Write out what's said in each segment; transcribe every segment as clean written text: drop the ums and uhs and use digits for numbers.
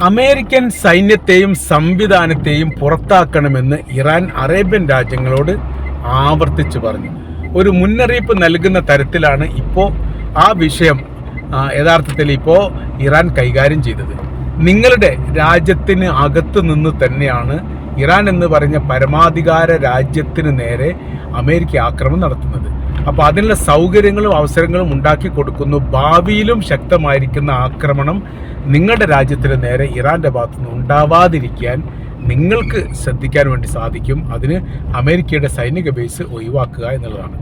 American സൈന്യത്തെയും സംവിധാനത്തെയും പുറത്താക്കണമെന്ന് Iran Arabian രാജ്യങ്ങളോട് ആവർത്തിച്ചു പറഞ്ഞു. ഒരു മുന്നറിയിപ്പ് നൽകുന്ന തരത്തിലാണ് ഇപ്പോൾ ആ വിഷയം യഥാർത്ഥത്തിൽ ഇപ്പോൾ ഇറാൻ കൈകാര്യം ചെയ്തത്. നിങ്ങളുടെ രാജ്യത്തിന് അകത്ത് നിന്ന് തന്നെയാണ് ഇറാൻ എന്ന് പറഞ്ഞ പരമാധികാര രാജ്യത്തിന് നേരെ അമേരിക്ക ആക്രമണം നടത്തുന്നത്. അപ്പോൾ അതിനുള്ള സൗകര്യങ്ങളും അവസരങ്ങളും ഉണ്ടാക്കി കൊടുക്കുന്നു. ഭാവിയിലും ശക്തമായിരിക്കുന്ന ആക്രമണം നിങ്ങളുടെ രാജ്യത്തിന് നേരെ ഇറാൻ്റെ ഭാഗത്തുനിന്ന് ഉണ്ടാവാതിരിക്കാൻ നിങ്ങൾക്ക് ശ്രദ്ധിക്കാൻ വേണ്ടി സാധിക്കും. അതിന് അമേരിക്കയുടെ സൈനിക ബേസ് ഒഴിവാക്കുക എന്നുള്ളതാണ്.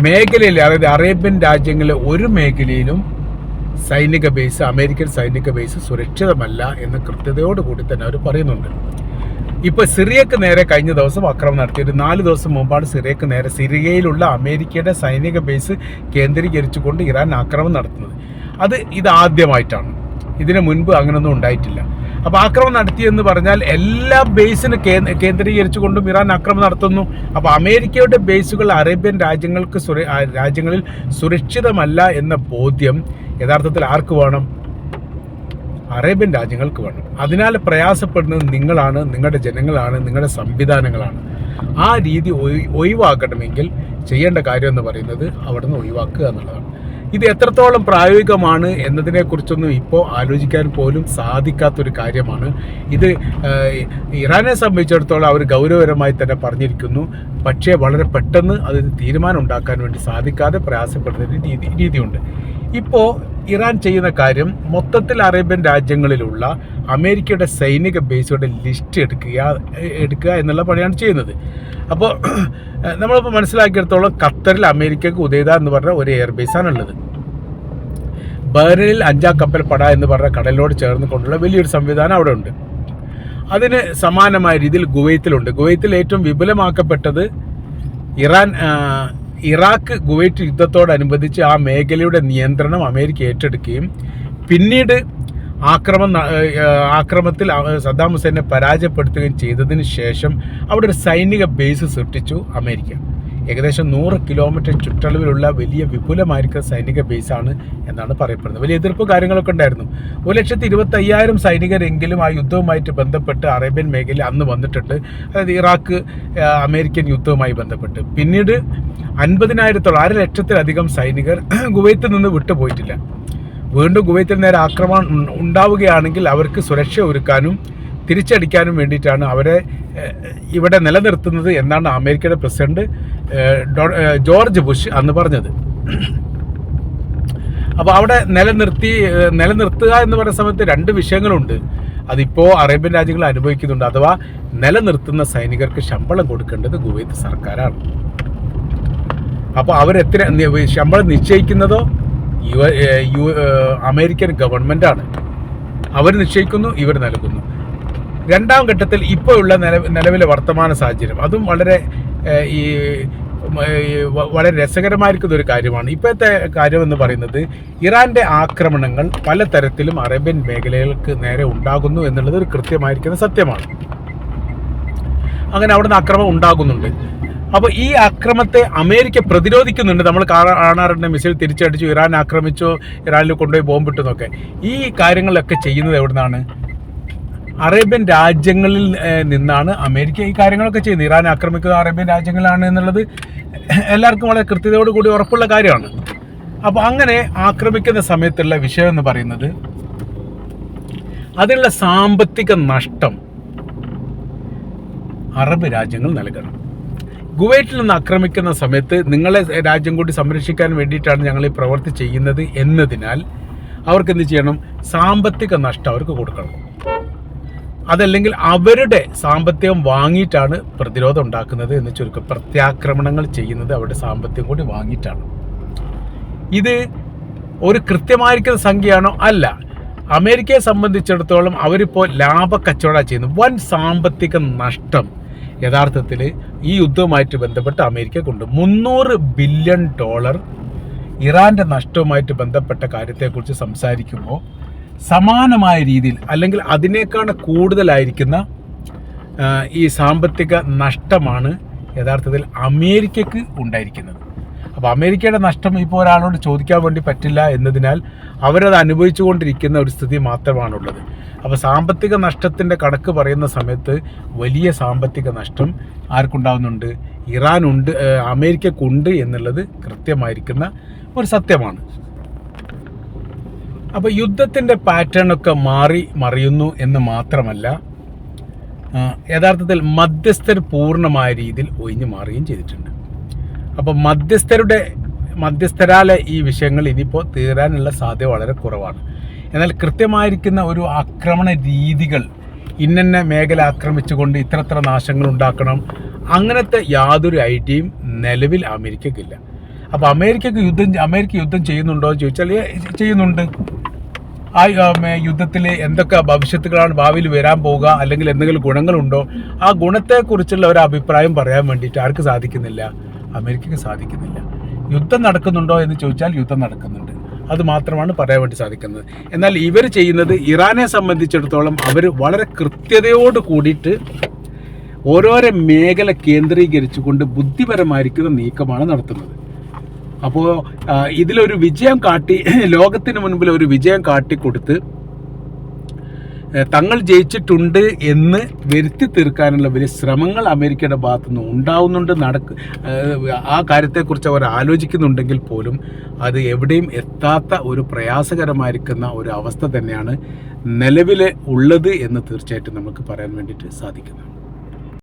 മേഖലയിൽ, അതായത് അറേബ്യൻ രാജ്യങ്ങളിലെ ഒരു മേഖലയിലും സൈനിക ബേസ്, അമേരിക്കൻ സൈനിക ബേസ് സുരക്ഷിതമല്ല എന്ന് കൃത്യതയോടുകൂടി തന്നെ അവർ പറയുന്നുണ്ട്. ഇപ്പോൾ സിറിയക്ക് നേരെ കഴിഞ്ഞ ദിവസം ആക്രമണം നടത്തിയിട്ട് 4 ദിവസം മുമ്പാണ് സിറിയക്ക് നേരെ, സിറിയയിലുള്ള അമേരിക്കയുടെ സൈനിക ബേസ് കേന്ദ്രീകരിച്ചുകൊണ്ട് ഇറാൻ ആക്രമണം നടത്തുന്നത്. ഇതാദ്യമായിട്ടാണ്. ഇതിനു മുൻപ് അങ്ങനെയൊന്നും ഉണ്ടായിട്ടില്ല. അപ്പോൾ ആക്രമണം നടത്തിയെന്ന് പറഞ്ഞാൽ എല്ലാ ബേസിന് കേന്ദ്രീകരിച്ചുകൊണ്ടും ഇറാൻ ആക്രമണം നടത്തുന്നു. അപ്പോൾ അമേരിക്കയുടെ ബേസുകൾ അറേബ്യൻ രാജ്യങ്ങളിൽ സുരക്ഷിതമല്ല എന്ന ബോധ്യം യഥാർത്ഥത്തിൽ ആർക്ക് വേണം? അറേബ്യൻ രാജ്യങ്ങൾക്ക് വേണം. അതിനാൽ പ്രയാസപ്പെടുന്നത് നിങ്ങളാണ്, നിങ്ങളുടെ ജനങ്ങളാണ്, നിങ്ങളുടെ സംവിധാനങ്ങളാണ്. ആ രീതി ഒഴിവാക്കണമെങ്കിൽ ചെയ്യേണ്ട കാര്യം എന്ന് പറയുന്നത് അവിടെ നിന്ന് ഒഴിവാക്കുക എന്നുള്ളതാണ്. ഇത് എത്രത്തോളം പ്രായോഗികമാണ് എന്നതിനെക്കുറിച്ചൊന്നും ഇപ്പോൾ ആലോചിക്കാൻ പോലും സാധിക്കാത്തൊരു കാര്യമാണ്. ഇത് ഇറാനെ സംബന്ധിച്ചിടത്തോളം അവർ ഗൗരവകരമായി തന്നെ പറഞ്ഞിരിക്കുന്നു. പക്ഷേ വളരെ പെട്ടെന്ന് അതിന് തീരുമാനം ഉണ്ടാക്കാൻ വേണ്ടി സാധിക്കാതെ പ്രയാസപ്പെടുന്ന രീതിയുണ്ട്. ഇപ്പോൾ ഇറാൻ ചെയ്യുന്ന കാര്യം മൊത്തത്തിൽ അറേബ്യൻ രാജ്യങ്ങളിലുള്ള അമേരിക്കയുടെ സൈനിക ബേസുകളുടെ ലിസ്റ്റ് എടുക്കുക എന്നുള്ള പണിയാണ് ചെയ്യുന്നത്. അപ്പോൾ നമ്മളിപ്പോൾ മനസ്സിലാക്കിയെടുത്തോളം ഖത്തറിൽ അമേരിക്കക്ക് ഉദൈദ എന്ന് പറഞ്ഞ ഒരു എയർബേസാണുള്ളത്. ബഹ്റൈനിൽ 5 കപ്പൽ പട എന്ന് പറഞ്ഞ കടലിനോട് ചേർന്ന് കൊണ്ടുള്ള വലിയൊരു സംവിധാനം അവിടെ ഉണ്ട്. അതിന് സമാനമായ രീതിയിൽ കുവൈത്തിലുണ്ട്. കുവൈത്തിൽ ഏറ്റവും വിപുലമാക്കപ്പെട്ടത് ഇറാഖ് കുവൈറ്റ് യുദ്ധത്തോടനുബന്ധിച്ച് ആ മേഖലയുടെ നിയന്ത്രണം അമേരിക്ക ഏറ്റെടുക്കുകയും പിന്നീട് ആക്രമണത്തിൽ സദ്ദാം ഹുസൈനെ പരാജയപ്പെടുത്തുകയും ചെയ്തതിന് ശേഷം അവിടെ ഒരു സൈനിക ബേസ് സൃഷ്ടിച്ചു അമേരിക്ക. ഏകദേശം 100 കിലോമീറ്റർ ചുറ്റളവിലുള്ള വലിയ വിപുലമായിരിക്കുന്ന സൈനിക ബേസാണ് എന്നാണ് പറയപ്പെടുന്നത്. വലിയ എതിർപ്പ് കാര്യങ്ങളൊക്കെ ഉണ്ടായിരുന്നു. 1,25,000 സൈനികരെങ്കിലും ആ യുദ്ധവുമായിട്ട് ബന്ധപ്പെട്ട് അറേബ്യൻ മേഖലയിൽ അന്ന് വന്നിട്ടുണ്ട്. അതായത് ഇറാഖ് അമേരിക്കൻ യുദ്ധവുമായി ബന്ധപ്പെട്ട്. പിന്നീട് 50,000-ഓളം 1,00,000-ലധികം സൈനികർ കുവൈത്തിൽ നിന്ന് വിട്ടുപോയിട്ടില്ല. വീണ്ടും കുവൈത്തിൽ നേരെ ആക്രമണം ഉണ്ടാവുകയാണെങ്കിൽ അവർക്ക് സുരക്ഷ ഒരുക്കാനും തിരിച്ചടിക്കാനും വേണ്ടിയിട്ടാണ് അവരെ ഇവിടെ നിലനിർത്തുന്നത് എന്നാണ് അമേരിക്കയുടെ പ്രസിഡന്റ് ജോർജ് ബുഷ് അന്ന് പറഞ്ഞത്. അപ്പോൾ അവിടെ നിലനിർത്തുക എന്ന് പറയുന്ന സമയത്ത് 2 വിഷയങ്ങളുണ്ട്. അതിപ്പോൾ അറേബ്യൻ രാജ്യങ്ങൾ അനുഭവിക്കുന്നുണ്ട്. അഥവാ നിലനിർത്തുന്ന സൈനികർക്ക് ശമ്പളം കൊടുക്കേണ്ടത് കുവൈത്ത് സർക്കാരാണ്. അപ്പോൾ അവരെത്ര ശമ്പളം നിശ്ചയിക്കുന്നതോ അമേരിക്കൻ ഗവൺമെൻറ്റാണ്. അവർ നിശ്ചയിക്കുന്നു, ഇവർ നൽകുന്നു. 2ാം ഘട്ടത്തിൽ ഇപ്പോൾ ഉള്ള നിലവിലെ വർത്തമാന സാഹചര്യം അതും വളരെ രസകരമായിരിക്കുന്ന ഒരു കാര്യമാണ്. ഇപ്പോഴത്തെ കാര്യമെന്ന് പറയുന്നത് ഇറാൻ്റെ ആക്രമണങ്ങൾ പലതരത്തിലും അറേബ്യൻ മേഖലകൾക്ക് നേരെ ഉണ്ടാകുന്നു എന്നുള്ളത് ഒരു കൃത്യമായിരിക്കുന്ന സത്യമാണ്. അങ്ങനെ അവിടുന്ന് ആക്രമണം ഉണ്ടാകുന്നുണ്ട്. അപ്പോൾ ഈ ആക്രമണത്തെ അമേരിക്ക പ്രതിരോധിക്കുന്നുണ്ട്. നമ്മൾ കാണാറുണ്ട്, മിസൈൽ തിരിച്ചടിച്ചു, ഇറാൻ ആക്രമിച്ചു, ഇറാനിൽ കൊണ്ടുപോയി ബോംബിട്ടു എന്നൊക്കെ. ഈ കാര്യങ്ങളൊക്കെ ചെയ്യുന്നത് എവിടുന്നാണ്? അറേബ്യൻ രാജ്യങ്ങളിൽ നിന്നാണ് അമേരിക്ക ഈ കാര്യങ്ങളൊക്കെ ചെയ്യുന്നത്. ഇറാൻ ആക്രമിക്കുന്നത് അറേബ്യൻ രാജ്യങ്ങളാണ് എന്നുള്ളത് എല്ലാവർക്കും വളരെ കൃത്യതയോടുകൂടി ഉറപ്പുള്ള കാര്യമാണ്. അപ്പോൾ അങ്ങനെ ആക്രമിക്കുന്ന സമയത്തുള്ള വിഷയം എന്ന് പറയുന്നത് അതിനുള്ള സാമ്പത്തിക നഷ്ടം അറബ് രാജ്യങ്ങൾ നൽകണം. കുവൈറ്റിൽ നിന്ന് ആക്രമിക്കുന്ന സമയത്ത് നിങ്ങളെ രാജ്യം കൂടി സംരക്ഷിക്കാൻ വേണ്ടിയിട്ടാണ് ഞങ്ങൾ ഈ പ്രവൃത്തി ചെയ്യുന്നത് എന്നതിനാൽ അവർക്ക് എന്ത് ചെയ്യണം? സാമ്പത്തിക നഷ്ടം അവർക്ക് കൊടുക്കണം. അതല്ലെങ്കിൽ അവരുടെ സാമ്പത്തികം വാങ്ങിയിട്ടാണ് പ്രതിരോധം ഉണ്ടാക്കുന്നത് എന്ന് ചുരുക്കം. പ്രത്യാക്രമണങ്ങൾ ചെയ്യുന്നത് അവരുടെ സാമ്പത്തികം കൂടി വാങ്ങിയിട്ടാണ്. ഇത് ഒരു കൃത്യമായിരിക്കുന്ന സംഖ്യയാണോ? അല്ല. അമേരിക്കയെ സംബന്ധിച്ചിടത്തോളം അവരിപ്പോൾ ലാഭക്കച്ചവടം ചെയ്യുന്നു. വൻ സാമ്പത്തിക നഷ്ടം യഥാർത്ഥത്തിൽ ഈ യുദ്ധവുമായിട്ട് ബന്ധപ്പെട്ട് അമേരിക്കക്കുണ്ട്. $300 ബില്യൺ ഇറാൻ്റെ നഷ്ടവുമായിട്ട് ബന്ധപ്പെട്ട കാര്യത്തെക്കുറിച്ച് സംസാരിക്കുമ്പോൾ സമാനമായ രീതിയിൽ അല്ലെങ്കിൽ അതിനേക്കാൾ കൂടുതലായിരിക്കുന്ന ഈ സാമ്പത്തിക നഷ്ടമാണ് യഥാർത്ഥത്തിൽ അമേരിക്കക്ക് ഉണ്ടായിരിക്കുന്നത്. അപ്പോൾ അമേരിക്കയുടെ നഷ്ടം ഇപ്പോൾ ഒരാളോട് ചോദിക്കാൻ വേണ്ടി പറ്റില്ല എന്നതിനാൽ അവരത് അനുഭവിച്ചു കൊണ്ടിരിക്കുന്ന ഒരു സ്ഥിതി മാത്രമാണുള്ളത്. അപ്പോൾ സാമ്പത്തിക നഷ്ടത്തിൻ്റെ കണക്ക് പറയുന്ന സമയത്ത് വലിയ സാമ്പത്തിക നഷ്ടം ആർക്കുണ്ടാവുന്നുണ്ട്? ഇറാനുണ്ട്, അമേരിക്കക്കുണ്ട് എന്നുള്ളത് കൃത്യമായിരിക്കുന്ന ഒരു സത്യമാണ്. അപ്പോൾ യുദ്ധത്തിൻ്റെ പാറ്റേണൊക്കെ മാറി മറിയുന്നു എന്ന് മാത്രമല്ല, യഥാർത്ഥത്തിൽ മധ്യസ്ഥർ പൂർണ്ണമായ രീതിയിൽ ഒഴിഞ്ഞു മാറുകയും ചെയ്തിട്ടുണ്ട്. അപ്പോൾ മധ്യസ്ഥരാലെ ഈ വിഷയങ്ങൾ ഇനിയിപ്പോൾ തീരാനുള്ള സാധ്യത വളരെ കുറവാണ്. എന്നാൽ കൃത്യമായിരിക്കുന്ന ഒരു ആക്രമണ രീതികൾ, ഇന്ന മേഖല ആക്രമിച്ചുകൊണ്ട് ഇത്ര നാശങ്ങൾ ഉണ്ടാക്കണം, അങ്ങനത്തെ യാതൊരു ഐഡിയയും നിലവിൽ അമേരിക്കക്കില്ല. അപ്പോൾ അമേരിക്ക യുദ്ധം ചെയ്യുന്നുണ്ടോ എന്ന് ചോദിച്ചാൽ ചെയ്യുന്നുണ്ട്. ആ യുദ്ധത്തിൽ എന്തൊക്കെ ഭവിഷ്യത്തുകളാണ് ഭാവിയിൽ വരാൻ പോകുക, അല്ലെങ്കിൽ എന്തെങ്കിലും ഗുണങ്ങളുണ്ടോ, ആ ഗുണത്തെക്കുറിച്ചുള്ള ഒരു അഭിപ്രായം പറയാൻ വേണ്ടിയിട്ട് ആർക്ക് സാധിക്കുന്നില്ല? അമേരിക്കക്ക് സാധിക്കുന്നില്ല. യുദ്ധം നടക്കുന്നുണ്ടോ എന്ന് ചോദിച്ചാൽ യുദ്ധം നടക്കുന്നുണ്ട്, അത് മാത്രമാണ് പറയാൻ വേണ്ടി സാധിക്കുന്നത്. എന്നാൽ ഇവർ ചെയ്യുന്നത്, ഇറാനെ സംബന്ധിച്ചിടത്തോളം അവർ വളരെ കൃത്യതയോട് കൂടിയിട്ട് ഓരോരോ മേഖല കേന്ദ്രീകരിച്ചുകൊണ്ട് ബുദ്ധിപരമായിരിക്കുന്ന നീക്കമാണ് നടത്തുന്നത്. അപ്പോൾ ഇതിലൊരു വിജയം ലോകത്തിന് മുൻപിൽ ഒരു വിജയം കാട്ടിക്കൊടുത്ത് തങ്ങൾ ജയിച്ചിട്ടുണ്ട് എന്ന് വരുത്തി തീർക്കാനുള്ള വലിയ ശ്രമങ്ങൾ അമേരിക്കയുടെ ഭാഗത്തുനിന്ന് ഉണ്ടാവുന്നുണ്ട്. ആ കാര്യത്തെക്കുറിച്ച് അവർ ആലോചിക്കുന്നുണ്ടെങ്കിൽ പോലും അത് എവിടെയും എത്താത്ത ഒരു പ്രയാസകരമായിരിക്കുന്ന ഒരു അവസ്ഥ തന്നെയാണ് നിലവിൽ ഉള്ളത് എന്ന് തീർച്ചയായിട്ടും നമുക്ക് പറയാൻ വേണ്ടിയിട്ട് സാധിക്കുന്നത്.